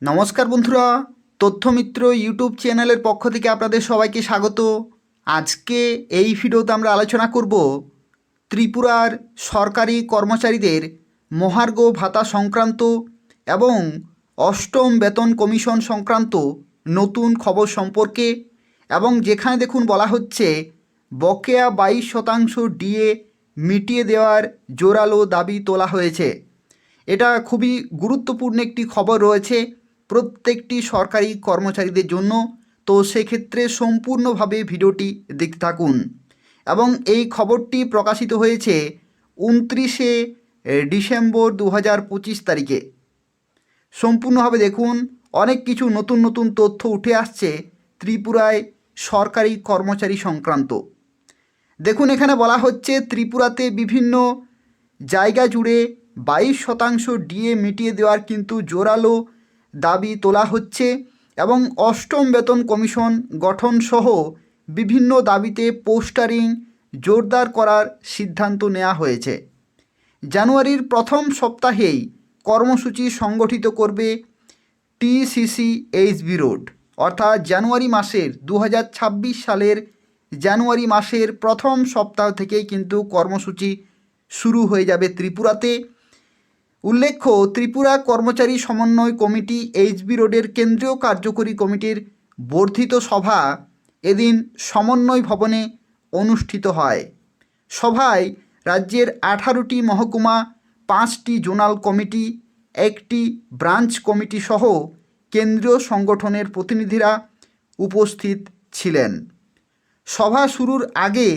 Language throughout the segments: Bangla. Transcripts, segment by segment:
নমস্কার বন্ধুরা, তথ্যমিত্র ইউটিউব চ্যানেলের পক্ষ থেকে আপনাদের সবাইকে স্বাগত। আজকে এই ভিডিওতে আমরা আলোচনা করব ত্রিপুরার সরকারি কর্মচারীদের মহার্ঘ ভাতা সংক্রান্ত এবং অষ্টম বেতন কমিশন সংক্রান্ত নতুন খবর সম্পর্কে। এবং যেখানে দেখুন বলা হচ্ছে বকেয়া 22% ডিএ মিটিয়ে দেওয়ার জোরালো দাবি তোলা হয়েছে। এটা খুবই গুরুত্বপূর্ণ একটি খবর রয়েছে প্রত্যেকটি সরকারি কর্মচারীদের জন্য। তো সেক্ষেত্রে সম্পূর্ণভাবে ভিডিওটি দেখতে থাকুন। এবং এই খবরটি প্রকাশিত হয়েছে 29শে ডিসেম্বর 2025 তারিখে। সম্পূর্ণভাবে দেখুন, অনেক কিছু নতুন নতুন তথ্য উঠে আসছে ত্রিপুরায় সরকারি কর্মচারী সংক্রান্ত। দেখুন, এখানে বলা হচ্ছে ত্রিপুরাতে বিভিন্ন জায়গা জুড়ে 22% ডিএ মিটিয়ে দেওয়ার কিন্তু জোরালো দাবি তোলা হচ্ছে এবং অষ্টম বেতন কমিশন গঠন সহ বিভিন্ন দাবিতে পোস্টারিং জোরদার করার সিদ্ধান্ত নেওয়া হয়েছে। জানুয়ারির প্রথম সপ্তাহেই কর্মসূচি সংগঠিত করবে টিসিসি-এইচবি রোড, অর্থাৎ জানুয়ারি মাসের 2026 সালের জানুয়ারি মাসের প্রথম সপ্তাহ থেকেই কিন্তু কর্মসূচি শুরু হয়ে যাবে ত্রিপুরাতে। উল্লেখ্য, ত্রিপুরা কর্মচারী সমন্বয় কমিটি এইচবি রোডের কেন্দ্রীয় কার্যকরী কমিটির বর্ধিত সভা এদিন সমন্বয় ভবনে অনুষ্ঠিত হয়। সভায় রাজ্যের 18টি মহকুমা, 5টি জোনাল কমিটি, একটি ব্রাঞ্চ কমিটি সহ কেন্দ্রীয় সংগঠনের প্রতিনিধিরা উপস্থিত ছিলেন। সভা শুরুর আগে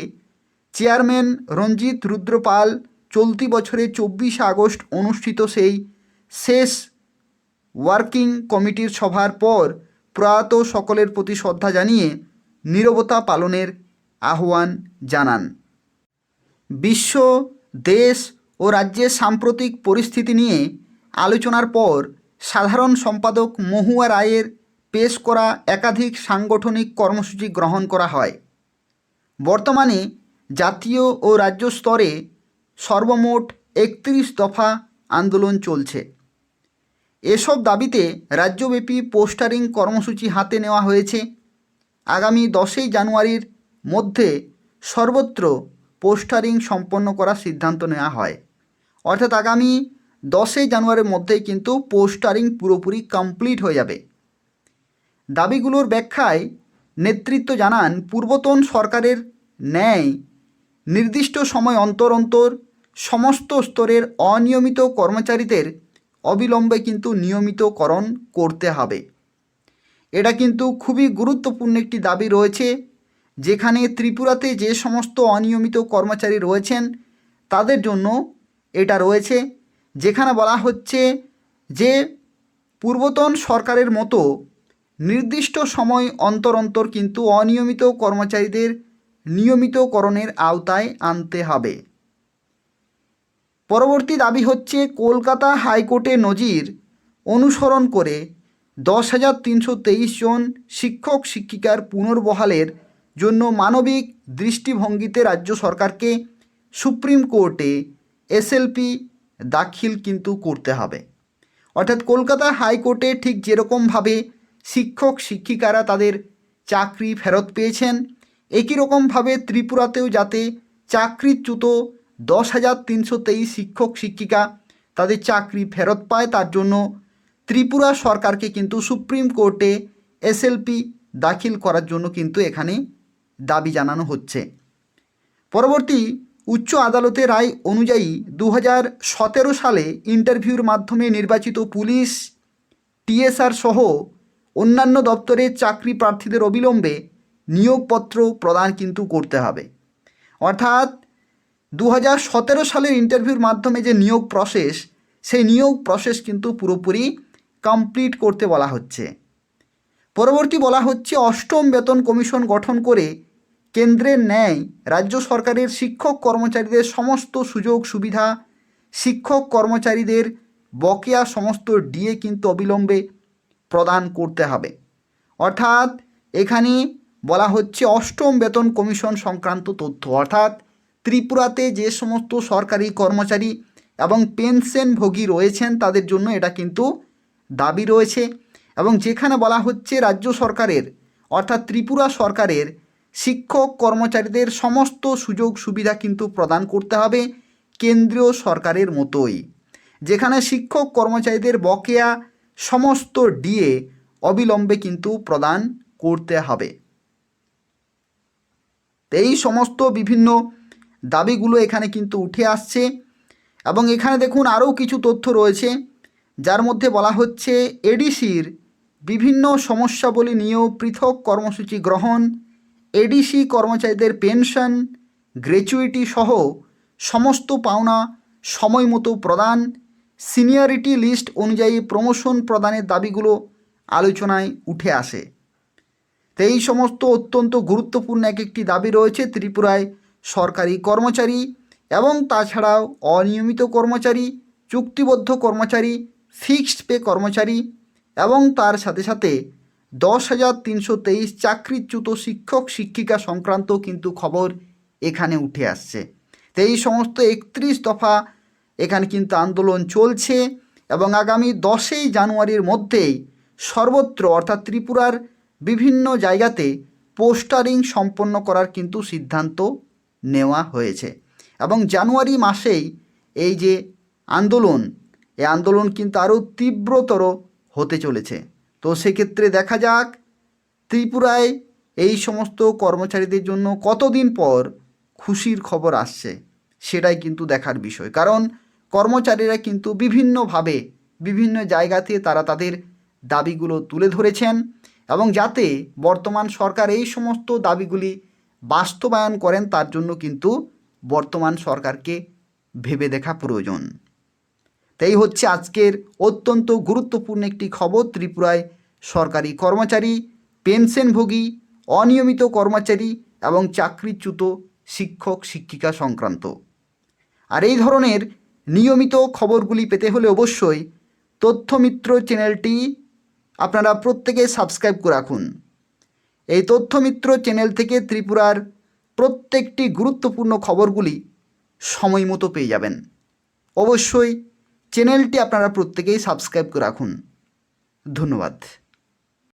চেয়ারম্যান রঞ্জিত রুদ্রপাল চলতি বছরের 24 আগস্ট অনুষ্ঠিত সেই শেষ ওয়ার্কিং কমিটির সভার পর প্রয়াত সকলের প্রতি শ্রদ্ধা জানিয়ে নীরবতা পালনের আহ্বান জানান। বিশ্ব, দেশ ও রাজ্যের সাম্প্রতিক পরিস্থিতি নিয়ে আলোচনার পর সাধারণ সম্পাদক মহুয়া রায়ের পেশ করা একাধিক সাংগঠনিক কর্মসূচি গ্রহণ করা হয়। বর্তমানে জাতীয় ও রাজ্য স্তরে সর্বমোট 31 দফা আন্দোলন চলছে। এসব দাবিতে রাজ্যব্যাপী পোস্টারিং কর্মসূচি হাতে নেওয়া হয়েছে। আগামী 10ই জানুয়ারির মধ্যে সর্বত্র পোস্টারিং সম্পন্ন করার সিদ্ধান্ত নেওয়া হয়। অর্থাৎ আগামী 10ই জানুয়ারির মধ্যেই কিন্তু পোস্টারিং পুরোপুরি কমপ্লিট হয়ে যাবে। দাবিগুলোর ব্যাখ্যায় নেতৃত্ব জানান, পূর্বতন সরকারের ন্যায় নির্দিষ্ট সময় অন্তর অন্তর সমস্ত স্তরের অনিয়মিত কর্মচারীদের অবিলম্বে কিন্তু নিয়মিতকরণ করতে হবে। এটা কিন্তু খুবই গুরুত্বপূর্ণ একটি দাবি রয়েছে, যেখানে ত্রিপুরাতে যে সমস্ত অনিয়মিত কর্মচারী রয়েছেন তাদের জন্য এটা রয়েছে। যেখানে বলা হচ্ছে যে পূর্বতন সরকারের মতো নির্দিষ্ট সময় অন্তর অন্তর কিন্তু অনিয়মিত কর্মচারীদের নিয়মিতকরণের আওতায় আনতে হবে। পরবর্তী দাবি হচ্ছে কলকাতা হাইকোর্টের নজির অনুসরণ করে 10,323 জন শিক্ষক শিক্ষিকার পুনর্বহালের জন্য মানবিক দৃষ্টিভঙ্গিতে রাজ্য সরকারকে সুপ্রিম কোর্টে এসএলপি দাখিল কিন্তু করতে হবে। অর্থাৎ কলকাতা হাইকোর্টে ঠিক যেরকমভাবে শিক্ষক শিক্ষিকারা তাদের চাকরি ফেরত পেয়েছেন, একই রকমভাবে ত্রিপুরাতেও যাতে চাকরিচ্যুত 10,323 শিক্ষক শিক্ষিকা তাদের চাকরি ফেরত পায়, তার জন্য ত্রিপুরা সরকারকে কিন্তু সুপ্রিম কোর্টে এসএলপি দাখিল করার জন্য কিন্তু এখানে দাবি জানানো হচ্ছে। পরবর্তী উচ্চ আদালতের রায় অনুযায়ী 2017 সালে ইন্টারভিউর মাধ্যমে নির্বাচিত পুলিশ, টিএসআর সহ অন্যান্য দপ্তরের চাকরি প্রার্থীদের অবিলম্বে নিয়োগপত্র প্রদান কিন্তু করতে হবে। অর্থাৎ 2017 সালের ইন্টারভিউর মাধ্যমে যে নিয়োগ প্রসেস, সেই নিয়োগ প্রসেস কিন্তু পুরোপুরি কমপ্লিট করতে বলা হচ্ছে। পরবর্তী বলা হচ্ছে অষ্টম বেতন কমিশন গঠন করে কেন্দ্রের ন্যায় রাজ্য সরকারের শিক্ষক কর্মচারীদের সমস্ত সুযোগ সুবিধা, শিক্ষক কর্মচারীদের বকেয়া সমস্ত ডিএ কিন্তু অবিলম্বে প্রদান করতে হবে। অর্থাৎ এখানে বলা হচ্ছে অষ্টম বেতন কমিশন সংক্রান্ত তথ্য। অর্থাৎ ত্রিপুরাতে যে সমস্ত সরকারি কর্মচারী এবং পেনশনভোগী রয়েছেন তাদের জন্য এটা কিন্তু দাবি রয়েছে। এবং যেখানে বলা হচ্ছে রাজ্য সরকারের অর্থাৎ ত্রিপুরা সরকারের শিক্ষক কর্মচারীদের সমস্ত সুযোগ সুবিধা কিন্তু প্রদান করতে হবে কেন্দ্রীয় সরকারের মতোই, যেখানে শিক্ষক কর্মচারীদের বকেয়া সমস্ত ডিএ অবিলম্বে কিন্তু প্রদান করতে হবে। এই সমস্ত বিভিন্ন দাবিগুলো এখানে কিন্তু উঠে আসছে এবং এখানে দেখুন আরও কিছু তথ্য রয়েছে, যার মধ্যে বলা হচ্ছে এডিসির বিভিন্ন সমস্যাবলী নিয়েও পৃথক কর্মসূচি গ্রহণ, এডিসি কর্মচারীদের পেনশন, গ্র্যাচুইটি সহ সমস্ত পাওনা সময় মতো প্রদান, সিনিয়রিটি লিস্ট অনুযায়ী প্রমোশন প্রদানের দাবিগুলো আলোচনায় উঠে আসে। তো এই সমস্ত অত্যন্ত গুরুত্বপূর্ণ একটি দাবি রয়েছে ত্রিপুরায় সরকারি কর্মচারী এবং তাছাড়াও অনিয়মিত কর্মচারী, চুক্তিবদ্ধ কর্মচারী, ফিক্সড পে কর্মচারী এবং তার সাথে সাথে 10,323 চাকরিচ্যুত শিক্ষক শিক্ষিকা সংক্রান্ত কিন্তু খবর এখানে উঠে আসছে। তো এই সমস্ত 31 দফা এখানে কিন্তু আন্দোলন চলছে এবং আগামী 10ই জানুয়ারির মধ্যেই সর্বত্র অর্থাৎ ত্রিপুরার বিভিন্ন জায়গাতে পোস্টারিং সম্পন্ন করার কিন্তু সিদ্ধান্ত নেওয়া হয়েছে এবং জানুয়ারি মাসেই এই যে আন্দোলন, এই আন্দোলন কিন্তু আরও তীব্রতর হতে চলেছে। তো সেক্ষেত্রে দেখা যাক ত্রিপুরায় এই সমস্ত কর্মচারীদের জন্য কতদিন পর খুশির খবর আসছে, সেটাই কিন্তু দেখার বিষয়। কারণ কর্মচারীরা কিন্তু বিভিন্নভাবে বিভিন্ন জায়গাতে তারা তাদের দাবিগুলো তুলে ধরেছেন এবং যাতে বর্তমান সরকার এই সমস্ত দাবিগুলি বাস্তবায়ন করেন তার জন্য কিন্তু বর্তমান সরকারকে ভেবে দেখা প্রয়োজন। তাই হচ্ছে আজকের অত্যন্ত গুরুত্বপূর্ণ একটি খবর ত্রিপুরায় সরকারি কর্মচারী, পেনশনভোগী, অনিয়মিত কর্মচারী এবং চাকরিচ্যুত শিক্ষক শিক্ষিকা সংক্রান্ত। আর এই ধরনের নিয়মিত খবরগুলি পেতে হলে অবশ্যই তথ্যমিত্র চ্যানেলটি আপনারা প্রত্যেকে সাবস্ক্রাইব করে রাখুন। এই তথ্যমিত্র চ্যানেল থেকে ত্রিপুরার প্রত্যেকটি গুরুত্বপূর্ণ খবরগুলি সময় মতো পেয়ে যাবেন। অবশ্যই চ্যানেলটি আপনারা প্রত্যেকেই সাবস্ক্রাইব করে রাখুন। ধন্যবাদ।